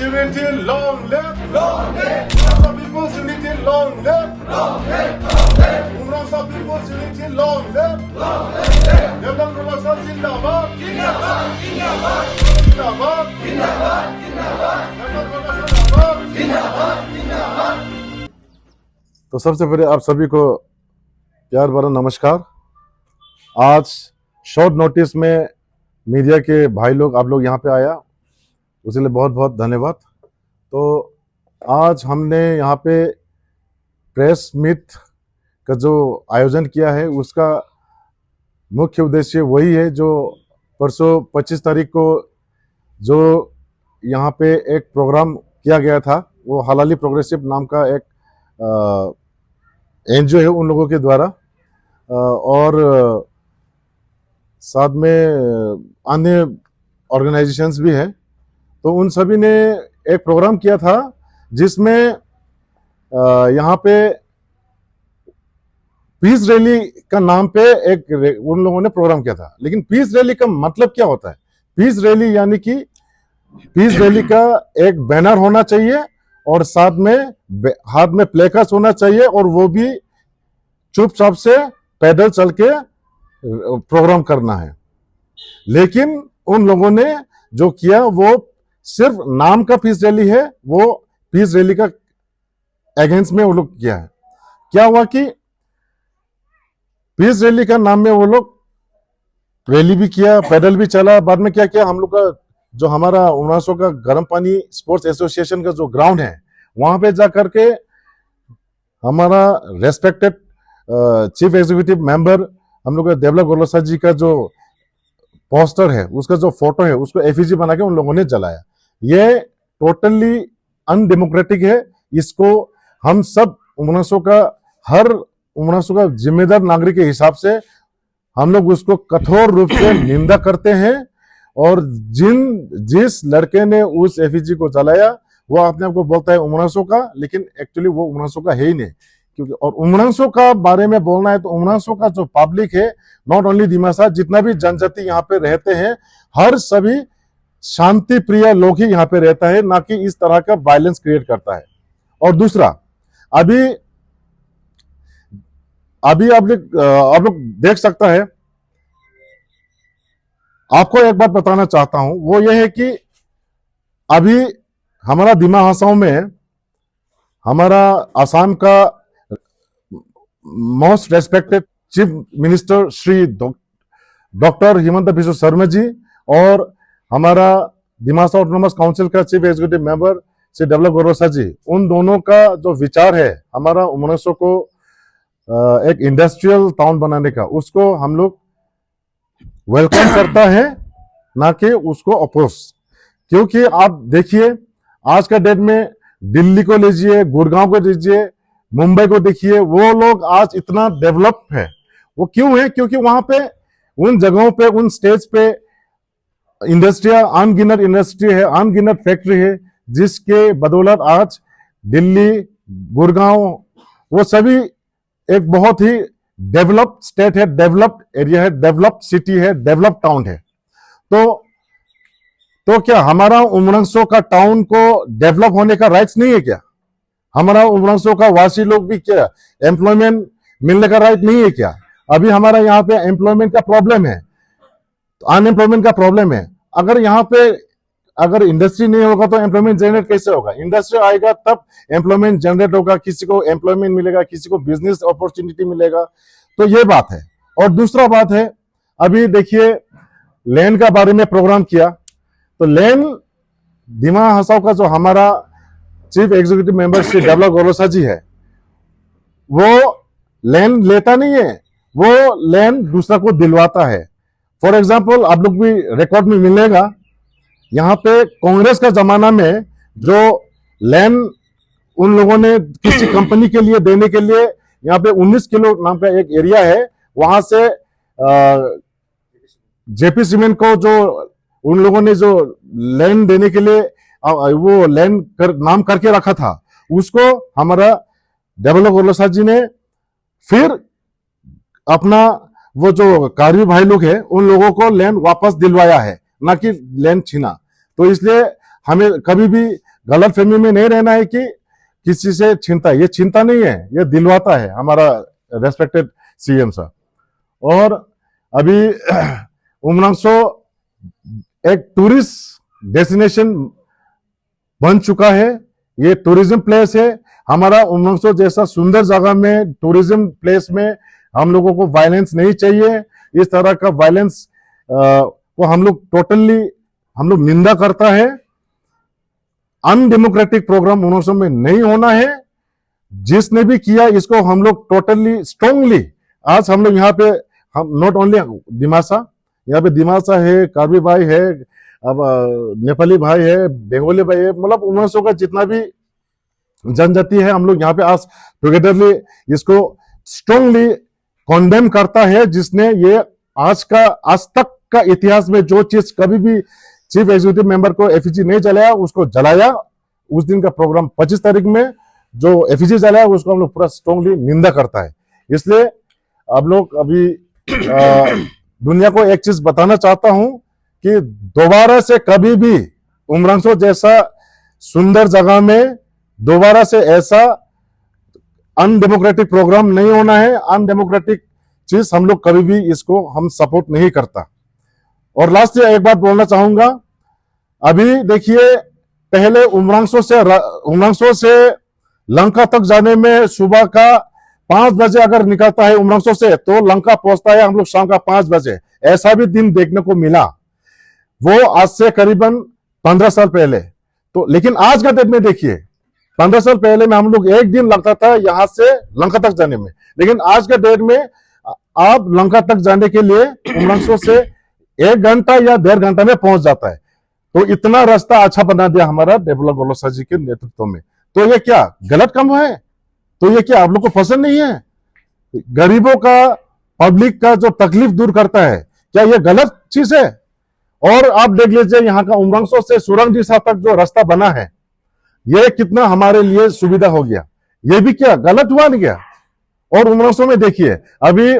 unity, long live. Umrasa people's unity, long live. Umrasa people's unity, long live. Devlet Umrasa zindabad. Zindabad. Devlet Umrasa zindabad. तो सबसे पहले आप सभी को प्यार भरा नमस्कार। आज शॉर्ट नोटिस में मीडिया के भाई लोग आप लोग यहाँ पे आया, उसके लिए बहुत बहुत धन्यवाद। तो आज हमने यहाँ पे प्रेस मीट का जो आयोजन किया है उसका मुख्य उद्देश्य वही है जो परसों 25 तारीख को जो यहाँ पे एक प्रोग्राम किया गया था, वो हलाली प्रोग्रेसिव नाम का एक एनजीओ है उन लोगों के द्वारा, और साथ में अन्य ऑर्गेनाइजेशंस भी हैं। तो उन सभी ने एक प्रोग्राम किया था जिसमें यहाँ पे पीस रैली का नाम पे उन लोगों ने प्रोग्राम किया था। लेकिन पीस रैली का मतलब क्या होता है? पीस रैली यानी कि पीस रैली का एक बैनर होना चाहिए और साथ में हाथ में प्लेकार्ड्स होना चाहिए, और वो भी चुपचाप से पैदल चल के प्रोग्राम करना है। लेकिन उन लोगों ने जो किया वो सिर्फ नाम का पीस रैली है, वो पीस रैली का अगेंस्ट में वो लोग किया है। क्या हुआ कि पीस रैली का नाम में वो लोग रैली भी किया, पैदल भी चला। बाद में क्या किया, हम लोग का जो हमारा उमरासो का गर्म पानी स्पोर्ट्स एसोसिएशन का जो ग्राउंड है वहां पे जाकर के हमारा रेस्पेक्टेड चीफ एग्जीक्यूटिव मेंबर हम लोग का देवला गोलोसा जी का जो पोस्टर है, उसका जो फोटो है, उसको एफिजी बना के उन लोगों ने जलाया। ये टोटली अनडेमोक्रेटिक है। इसको हम सब हर उमरासो का जिम्मेदार नागरिक के हिसाब से हम लोग उसको कठोर रूप से निंदा करते हैं। और जिस लड़के ने उस एफिजी को जलाया वो अपने आप को बोलता है उमरासो का, लेकिन एक्चुअली वो उमरासो का है ही नहीं। क्योंकि और उमरासो का बारे में बोलना है तो उमरासो का जो पब्लिक है, नॉट ओनली दिमासा, जितना भी जनजाति यहाँ पे रहते हैं, हर सभी शांति प्रिय लोग ही यहाँ पे रहता है, ना कि इस तरह का वायलेंस क्रिएट करता है। और दूसरा, अभी आप लोग देख सकता है, आपको एक बात बताना चाहता हूं, वो ये है कि अभी हमारा दिमा हसाओं में हमारा आसाम का most respected chief minister Shri doctor Himanta Biswa Sarma ji और हमारा दिमासा ऑटोनोमस काउंसिल का chief executive member Shri Debolal Gorlosa जी, उन दोनों का जो विचार है हमारा उमरासो को एक इंडस्ट्रियल टाउन बनाने का, उसको हम लोग वेलकम करता है, ना कि उसको अपोज। क्योंकि आप देखिए आज का डेट में दिल्ली को लीजिए, गुड़गांव को लीजिए, मुंबई को देखिए, वो लोग आज इतना डेवलप है। वो क्यों है? क्योंकि वहां पे उन जगहों पे, उन स्टेज पे अनगिनत इंडस्ट्री है, अनगिनत फैक्ट्री है, जिसके बदौलत आज दिल्ली, गुड़गांव, वो सभी एक बहुत ही डेवलप्ड स्टेट है, डेवलप्ड एरिया है, डेवलप्ड सिटी है, डेवलप्ड टाउन है। तो क्या हमारा उमरासो का टाउन को डेवलप होने का राइट्स नहीं है क्या? हमारा उमरासो का वासी लोग भी क्या एम्प्लॉयमेंट मिलने का राइट नहीं है क्या? अभी हमारा यहाँ पे एम्प्लॉयमेंट का प्रॉब्लम है, अनएम्प्लॉयमेंट का प्रॉब्लम है। अगर यहाँ पे अगर इंडस्ट्री नहीं होगा तो एम्प्लॉयमेंट जनरेट कैसे होगा? इंडस्ट्री आएगा तब एम्प्लॉयमेंट जनरेट होगा, किसी को एम्प्लॉयमेंट मिलेगा, किसी को बिजनेस अपॉर्चुनिटी मिलेगा। तो ये बात है। और दूसरा बात है, अभी देखिए लैंड का बारे में प्रोग्राम किया, तो लैंड दिमा हसाओ का जो हमारा chief executive member Shri Debolal Gorlosa जी है, वो लैंड लेता नहीं है, वो लैंड दूसरा को दिलवाता है। फॉर एग्जाम्पल आप लोग भी रिकॉर्ड में मिलेगा, यहाँ पे कांग्रेस का जमाना में जो लैंड उन लोगों ने किसी कंपनी के लिए देने के लिए, यहाँ पे 19 किलो नाम का एक एरिया है, वहां से जेपी सीमेंट को जो उन लोगों ने जो लैंड देने के लिए वो लैंड नाम करके रखा था, उसको हमारा देवला गोरोसा जी ने फिर अपना वो जो कार्य भाई लोग हैं उन लोगों को लैंड वापस दिलवाया है, ना कि लैंड छीना। तो इसलिए हमें कभी भी गलत फहमी में नहीं रहना है कि किसी से चिंता, ये चिंता नहीं है, ये दिलवाता है हमारा रेस्पेक्टेड सीएम साहब। और अभी उमरांसो एक टूरिस्ट डेस्टिनेशन बन चुका है, ये टूरिज्म प्लेस है। हमारा उमरांसो जैसा सुंदर जगह में, टूरिज्म प्लेस में हम लोगों को वायलेंस नहीं चाहिए। इस तरह का वायलेंस को हम लोग निंदा करता है। अनडेमोक्रेटिक प्रोग्राम उमरांसो में नहीं होना है। जिसने भी किया इसको हम लोग टोटली स्ट्रांगली, आज हम लोग यहाँ पे, हम नॉट ओनली दिमासा, यहाँ पे दिमासा है, कार्बी भाई है, अब नेपाली भाई है, बंगाली भाई है, मतलब उमरांसो का जितना भी जनजाति है, हम लोग यहाँ पे आज टुगेदरली इसको स्ट्रांगली कॉन्डेम करता है। जिसने ये आज तक का इतिहास में जो चीज कभी भी चीफ एग्जीक्यूटिव मेंबर को एफईजी नहीं जलाया, उसको जलाया। उस दिन का प्रोग्राम 25 तारीख में जो एफईजी जलाया, उसको हम लोग पूरा स्ट्रांगली निंदा करता है। इसलिए अब लोग अभी दुनिया को एक चीज बताना चाहता हूं कि दोबारा से कभी भी उमरांसो जैसा सुंदर जगह में दोबारा से ऐसा अनडेमोक्रेटिक प्रोग्राम नहीं होना है। अनडेमोक्रेटिक चीज हम लोग कभी भी इसको हम सपोर्ट नहीं करता। और लास्ट एक बात बोलना चाहूंगा, अभी देखिए, पहले उमरांसो से लंका तक जाने में सुबह का 5 बजे अगर निकलता है उमरांसो से, तो लंका पहुंचता है हम लोग शाम का 5 बजे। ऐसा भी दिन देखने को मिला, वो आज से करीबन 15 साल पहले। तो लेकिन आज का डेट में देखिए, 15 साल पहले में हम लोग एक दिन लगता था यहां से लंका तक जाने में, लेकिन आज के डेट में आप लंका तक जाने के लिए उमरांसो से 1 घंटा या 1.5 घंटा में पहुंच जाता है। तो इतना रास्ता अच्छा बना दिया हमारा डेवलप गोलोसा जी के नेतृत्व में। तो ये क्या गलत काम है? तो ये क्या आप लोग को पसंद नहीं है? गरीबों का, पब्लिक का जो तकलीफ दूर करता है, क्या ये गलत चीज है? और आप देख लीजिए यहाँ का उमरांसो से सुरंग दिशा तक जो रास्ता बना है, ये कितना हमारे लिए सुविधा हो गया। ये भी क्या गलत हुआ नहीं क्या? और उमरांसो में देखिए, अभी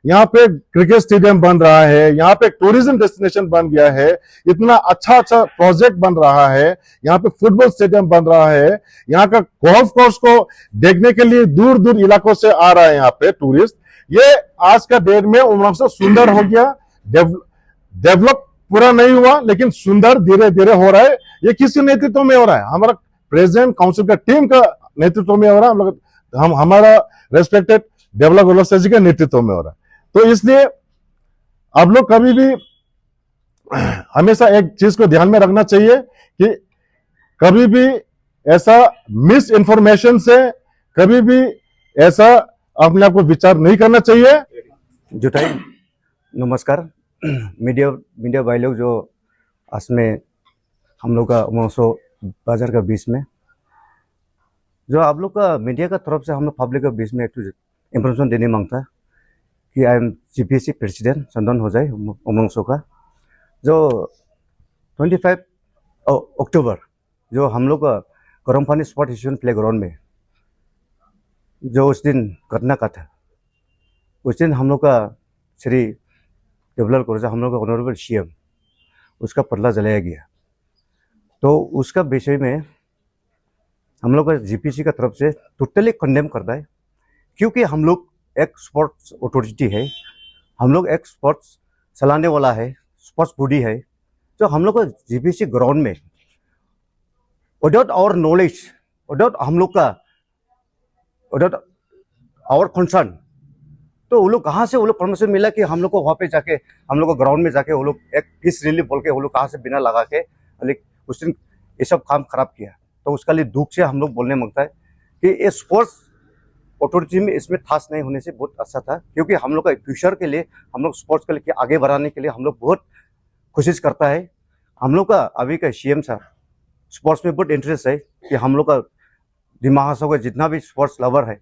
यहाँ पे क्रिकेट स्टेडियम बन रहा है, यहाँ पे टूरिज्म डेस्टिनेशन बन गया है, इतना अच्छा प्रोजेक्ट बन रहा है, यहाँ पे फुटबॉल स्टेडियम बन रहा है, यहाँ का गोल्फ कोर्स को देखने के लिए दूर दूर इलाकों से आ रहा है यहाँ पे टूरिस्ट। ये आज का डेट में उमरांसो सुंदर हो गया। डेवलप पूरा नहीं हुआ, लेकिन सुंदर धीरे धीरे हो रहा है। ये किसके नेतृत्व में हो रहा है? हमारा प्रेसिडेंट काउंसिल का टीम का नेतृत्व में हो रहा है। हमारा रेस्पेक्टेड डेवलप गोलोसा जी के नेतृत्व में हो रहा है। तो इसलिए आप लोग कभी भी हमेशा एक चीज को ध्यान में रखना चाहिए कि कभी भी ऐसा मिस इंफॉर्मेशन से कभी भी ऐसा अपने आप को विचार नहीं करना चाहिए। जुटाई नमस्कार। मीडिया भाई लोग जो आज में हम लोग का उमरांसो बाजार का बीच में जो आप लोग का मीडिया का तरफ से हम लोग पब्लिक के बीच में एक इंफॉर्मेशन देने मांगता है कि आई एम जीपीएससी प्रेसिडेंट चंदन हो जाए उमरांसो का। जो 25 अक्टूबर जो हम लोग का गरम पानी स्पोर्ट स्टेशन प्ले ग्राउंड में जो उस दिन घटना का था, उस दिन हम लोग का श्री डेवलप गोलोसा, हम लोग का ऑनरेबल सीएम, उसका पुतला जलाया गया। तो उसका विषय में हम लोग का जीपीसी का तरफ से टोटली कंडेम करता है, क्योंकि हम लोग एक स्पोर्ट्स अथॉरिटी है, हम लोग एक स्पोर्ट्स चलाने वाला है, स्पोर्ट्स बॉडी है। जो हम लोग का जीपीसी ग्राउंड में विदाउट आवर नॉलेज, विदाउट हम लोग का विदाउट आवर कंसर्न, तो वो लोग कहाँ से वो लोग परमिशन मिला कि हम लोग को वहाँ पे जाके, हम लोग को ग्राउंड में जाके वो लोग एक पीस रिलीफ बोल के वो लोग कहाँ से बिना लगा के उस दिन ये सब काम खराब किया। तो उसका लिए दुख से हम लोग बोलने मांगता है कि ये स्पोर्ट्स अथॉरिटी में इसमें थास नहीं होने से बहुत अच्छा था, क्योंकि हम लोग का फ्यूचर के लिए, हम लोग स्पोर्ट्स के लिए आगे बढ़ाने के लिए हम लोग बहुत कोशिश करता है। हम लोग का अभी का सीएम साहब स्पोर्ट्स में बहुत इंटरेस्ट है कि हम लोग का दिमाग का जितना भी स्पोर्ट्स लवर है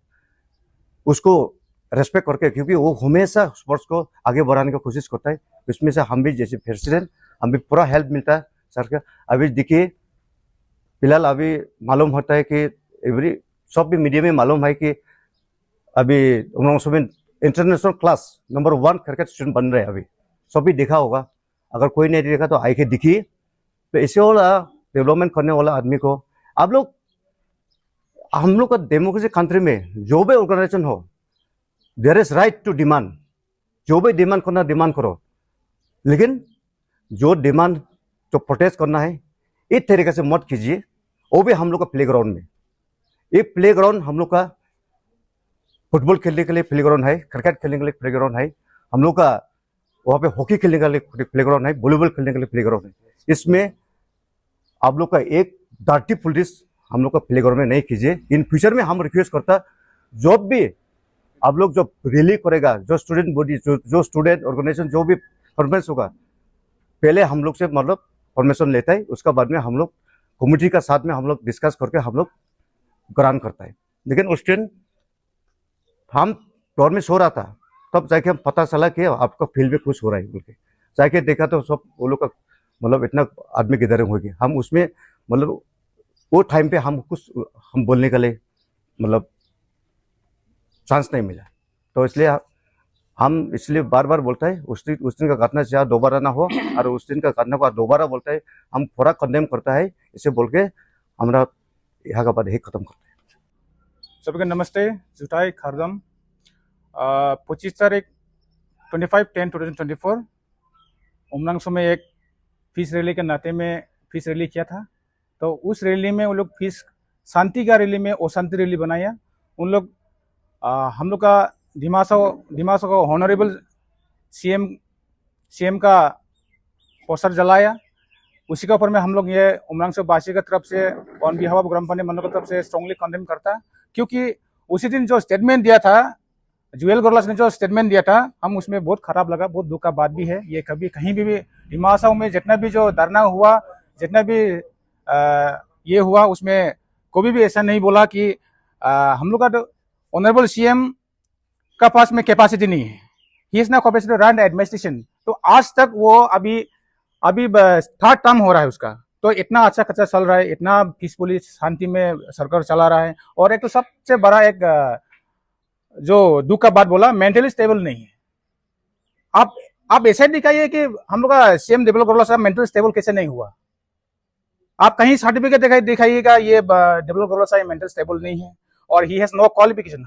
उसको रेस्पेक्ट करके, क्योंकि वो हमेशा स्पोर्ट्स को आगे बढ़ाने की कोशिश करता है। इसमें से हम भी जैसे प्रेसिडेंट, हम भी पूरा हेल्प मिलता है सर का। अभी देखिए फिलहाल अभी मालूम होता है कि एवरी सब भी मीडिया में मालूम है कि अभी उमरांसो में international class number 1 cricket stadium बन रहे हैं। अभी सब भी देखा होगा, अगर कोई नहीं देखा तो आके देखिए। तो इसे वाला डेवलपमेंट करने वाला आदमी को आप लोग, हम लोग का डेमोक्रेसी कंट्री में जो भी ऑर्गेनाइजेशन हो, there is right to demand, जो भी डिमांड करना डिमांड करो, लेकिन जो डिमांड जो प्रोटेस्ट करना है इस तरीके से मत कीजिए, वो भी हम लोग का प्लेग्राउंड में। ये प्लेग्राउंड हम लोग का फुटबॉल खेलने के लिए प्लेग्राउंड है, क्रिकेट खेलने के लिए प्लेग्राउंड है, हम लोग का वहाँ पे हॉकी खेलने के लिए प्लेग्राउंड है, वॉलीबॉल खेलने के लिए प्लेग्राउंड है। इसमें आप लोग का एक डार्टी पॉलिटिक्स हम लोग का प्लेग्राउंड में नहीं कीजिए। इन फ्यूचर में हम रिक्वेस्ट करता, जब भी आप लोग जो रैली करेगा, जो स्टूडेंट बॉडी, जो स्टूडेंट ऑर्गेनाइजेशन जो भी कॉन्फ्रेंस होगा, पहले हम लोग से मतलब परमिशन लेता है, उसका बाद में हम लोग कमेटी का साथ में हम लोग डिस्कस करके हम लोग ग्रांट करता है। लेकिन उस दिन हम डोर में सो रहा था, तब जाके हम पता चला कि आपका फील्ड में कुछ हो रहा है बोल के, जाके देखा तो सब वो लोग का मतलब इतना आदमी गैदरिंग हो गया। हम उसमें मतलब वो टाइम पे हम कुछ हम बोलने के लिए मतलब चांस नहीं मिला, तो इसलिए हम इसलिए बार बार बोलता है उस दिन का घटना चाहे दोबारा ना हो, और उस दिन का घटना को दोबारा बोलता है हम पूरा कंडेम करता है, इसे बोल के हमारा यहाँ का बात यही खत्म करते हैं। सबके नमस्ते। जुटाई खारदम 25 तारीख 25/10/2024 उमरांगसो में एक फीस रैली के नाते में फीस रैली किया था। तो उस रैली में वो लोग फीस शांति का रैली में अशांति रैली बनाया। उन लोग हम लोग का दिमासो का ऑनरेबल सीएम का पोस्टर जलाया। उसी के ऊपर में हम लोग ये उमरांगसो वासी की तरफ से on behalf of gram panchayat मंडल की तरफ से स्ट्रांगली कंडेम करता, क्योंकि उसी दिन जो स्टेटमेंट दिया था जुएल गोरलास ने, जो स्टेटमेंट दिया था, हम उसमें बहुत खराब लगा, बहुत दुख का बात भी है। ये कभी कहीं भी डिमासा में जितना भी जो धरना हुआ, जितना भी ये हुआ, उसमें कोई भी ऐसा नहीं बोला कि हम लोग का ऑनरेबल सीएम का पास में कैपेसिटी नहीं है, he is not capacity to run administration. तो आज तक वो अभी थर्ड टर्म हो रहा है उसका, तो इतना अच्छा खर्चा चल रहा है, इतना पीसफुली शांति में सरकार चला रहा है। और एक तो सबसे बड़ा एक जो दुख का बात बोला, मेंटली स्टेबल नहीं है। आप ऐसे दिखाइए कि हम लोग का सीएम डेवलप गोरला साहब मेंटली स्टेबल कैसे नहीं हुआ। आप कहीं सर्टिफिकेट दिखाइएगा ये डेवलप गोरला साहब मेंटल स्टेबल नहीं है, और ही हैज नो क्वालिफिकेशन।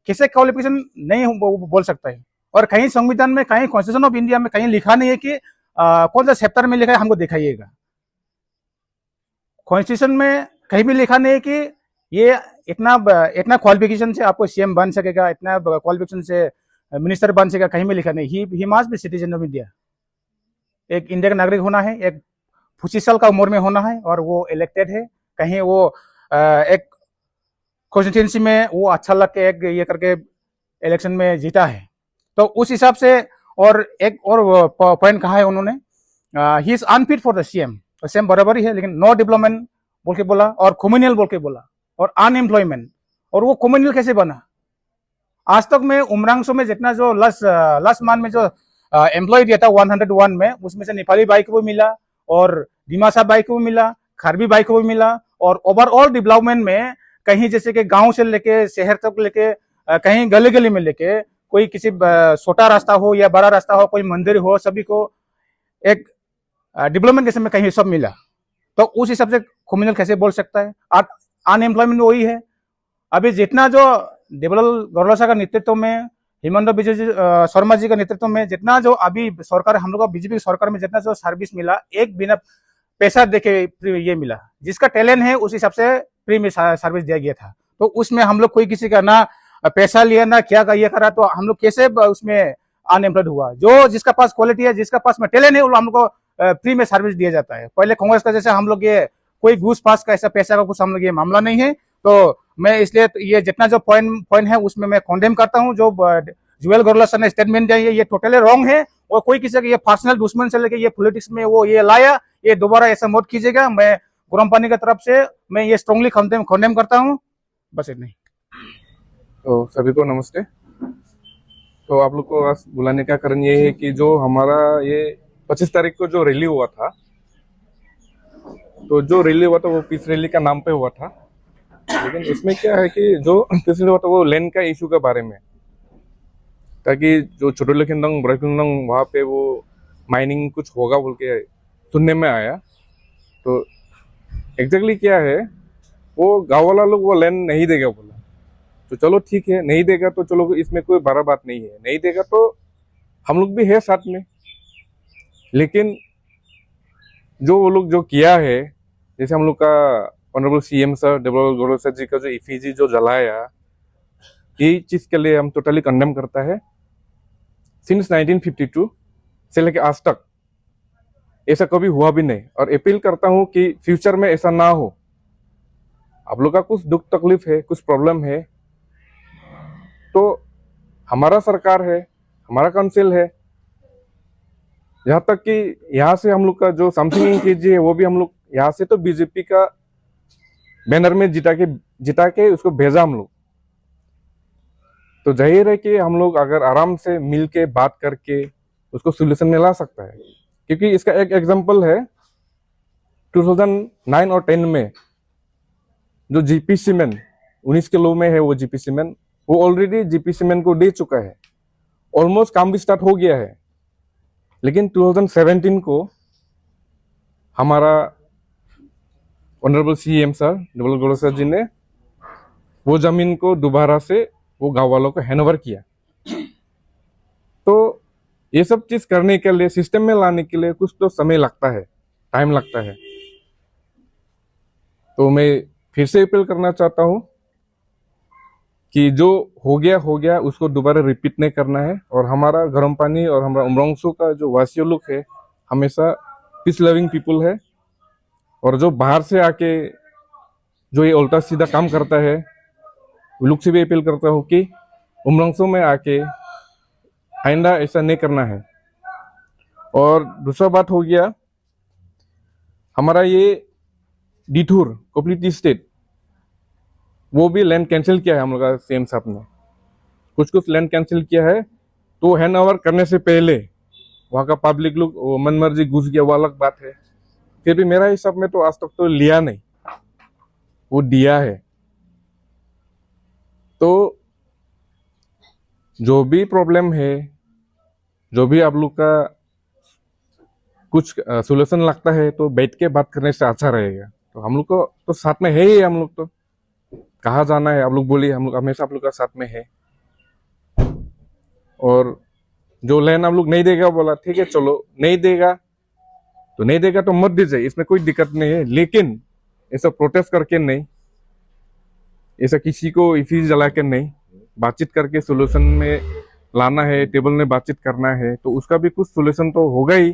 किसे क्वालिफिकेशन नहीं बोल सकता है। और कहीं संविधान में, कहीं कॉन्स्टिट्यूशन ऑफ इंडिया में कहीं लिखा नहीं है कि कौन सा चैप्टर में लिखा है, हमको दिखाइएगा। कॉन्स्टिट्यूशन में कहीं भी लिखा नहीं है कि ये इतना क्वालिफिकेशन से आपको सीएम बन सकेगा, इतना क्वालिफिकेशन से मिनिस्टर बन सकेगा, कहीं भी लिखा नहीं। He must be citizen of India. एक इंडिया का नागरिक होना है, एक 25 साल का उम्र में होना है, और वो इलेक्टेड है। कहीं वो एक कॉन्स्टिट्यूंसी में वो अच्छा लग के एक ये करके इलेक्शन में जीता है, तो उस हिसाब से। और एक और पॉइंट कहा है उन्होंने, he is unfit for the CM. CM बराबर ही है, लेकिन नो डेवलपमेंट बोल के बोला, और कम्युनियल बोल के बोला, और अनएम्प्लॉयमेंट। और वो कम्युनियल कैसे बना? आज तक में उमरांगसो में जितना जो लास्ट मंथ में जो एम्प्लॉय दिया था 101 में, उसमें से नेपाली भाई को भी मिला, और दिमासा भाई को भी मिला, खारबी भाई को भी मिला। और ओवरऑल डेवलपमेंट में कहीं जैसे कि गांव से लेके शहर तक लेके, कहीं गली गली में लेके, कोई किसी छोटा रास्ता हो या बड़ा रास्ता हो, कोई मंदिर हो, सभी को एक डेवलपमेंट कैसे में कहीं सब मिला। तो उस हिसाब से कम्युनल कैसे बोल सकता है? अनएम्प्लॉयमेंट वही है। अभी जितना जो डेवलप गोरला साहब का नेतृत्व में, हिमंत बिश्व शर्मा जी का नेतृत्व में, जितना जो अभी सरकार हम लोग का बीजेपी सरकार में जितना जो सर्विस मिला, एक बिना पैसा देके ये मिला। जिसका टैलेंट है उस हिसाब से फ्री में सर्विस दिया गया था। तो उसमें हम लोग कोई किसी का ना पैसा लिया ना क्या ये करा, तो हम लोग कैसे उसमें अनएम्प्लॉयड हुआ? जो जिसका पास क्वालिटी है, जिसका पास में टैलेंट है, वो हम लोग को फ्री में सर्विस दिया जाता है। पहले कांग्रेस का जैसे हम लोग ये कोई घूस पास का ऐसा पैसा का कुछ हम लोग ये मामला नहीं है। तो मैं इसलिए ये जितना जो पॉइंट है उसमें मैं कॉन्डेम करता हूँ। जो जुएल गोरला सर ने स्टेटमेंट दिया ये टोटली रॉन्ग है, और कोई किसी का ये पर्सनल दुश्मन से लेके ये पॉलिटिक्स में वो ये लाया, ये दोबारा ऐसा मत कीजिएगा। मैं ग्राम पानी की तरफ से मैं ये स्ट्रांगली कॉन्डेम करता हूँ। बस इतना ही। तो सभी को नमस्ते। तो आप लोग को आज बुलाने का कारण ये है कि जो हमारा ये 25 तारीख को जो रैली हुआ था, तो जो रैली हुआ था वो पीस रैली का नाम पे हुआ था। लेकिन इसमें क्या है कि जो पीस रैली हुआ था वो लैंड का इशू के बारे में, ताकि जो छोटे लखीमदंग ब्रखुंदंग वहाँ पे वो माइनिंग कुछ होगा बोल के सुनने में आया। तो एग्जैक्टली क्या है वो गाँव वाला लोग वो लैंड नहीं देगा बोला। तो चलो ठीक है, नहीं देगा तो चलो, इसमें कोई बड़ा बात नहीं है। नहीं देगा तो हम लोग भी है साथ में। लेकिन जो वो लोग जो किया है, जैसे हम लोग का honourable CM sir Devegowda Gowda sir ji का जो इफिजी जो जलाया, ये चीज के लिए हम टोटली कंडेम करता है। सिंस 1952 से लेके आज तक ऐसा कभी हुआ भी नहीं, और अपील करता हूं कि फ्यूचर में ऐसा ना हो। आप लोग का कुछ दुख तकलीफ है, कुछ प्रॉब्लम है, तो हमारा सरकार है, हमारा काउंसिल है। यहाँ तक कि यहाँ से हम लोग का जो समथिंग कीजिए, वो भी हम लोग यहाँ से तो बीजेपी का बैनर में जिता के उसको भेजा हम लोग। तो जाहिर है कि हम लोग अगर आराम से मिल के बात करके उसको सोल्यूशन में ला सकता है। क्योंकि इसका एक एग्जांपल है, 2009 और 10 में जो जीपी सीमेंट 19 किलो में है, वो जीपी सीमेंट वो ऑलरेडी जीपी सीमेंट को दे चुका है, ऑलमोस्ट काम भी स्टार्ट हो गया है। लेकिन 2017 को हमारा honourable CM sir Devegowda Gowda sir ji ने वो जमीन को दोबारा से वो गांव वालों को हैंडओवर किया। तो ये सब चीज करने के लिए, सिस्टम में लाने के लिए कुछ तो समय लगता है, टाइम लगता है। तो मैं फिर से अपील करना चाहता हूं कि जो हो गया उसको दोबारा रिपीट नहीं करना है। और हमारा गर्म पानी और हमारा उमरंगसो का जो वासियों लोग है हमेशा पीस लविंग पीपुल है, और जो बाहर से आके जो ये उल्टा सीधा काम करता है, वो लोग से भी अपील करता हूँ कि उमरंगसो में आके आइंदा ऐसा नहीं करना है। और दूसरा बात हो गया, हमारा ये डिठूर कोऑपरेटिव स्टेट, वो भी लैंड कैंसिल किया है हम लोग का सीएम साहब ने। कुछ लैंड कैंसिल किया है, तो हैंड ओवर करने से पहले वहाँ का पब्लिक लोग मन मर्जी घुस गया, वो अलग बात है। फिर भी मेरा हिसाब में तो आज तक तो लिया नहीं, वो दिया है। तो जो भी प्रॉब्लम है, जो भी आप लोग का कुछ सोल्यूशन लगता है, तो बैठ के बात करने से अच्छा रहेगा। तो हम लोग को तो साथ में है ही, हम लोग तो कहाँ जाना है आप लोग बोलिए, हम लोग हमेशा आप लोग का साथ में है। और जो लैंड आप लोग नहीं देगा बोला, ठीक है चलो, नहीं देगा तो मत दीजिए, इसमें कोई दिक्कत नहीं है। लेकिन ऐसा प्रोटेस्ट करके नहीं, ऐसा किसी को इफिज जला के नहीं, बातचीत करके सोल्यूशन में लाना है, टेबल में बातचीत करना है, तो उसका भी कुछ सोल्यूशन तो होगा ही।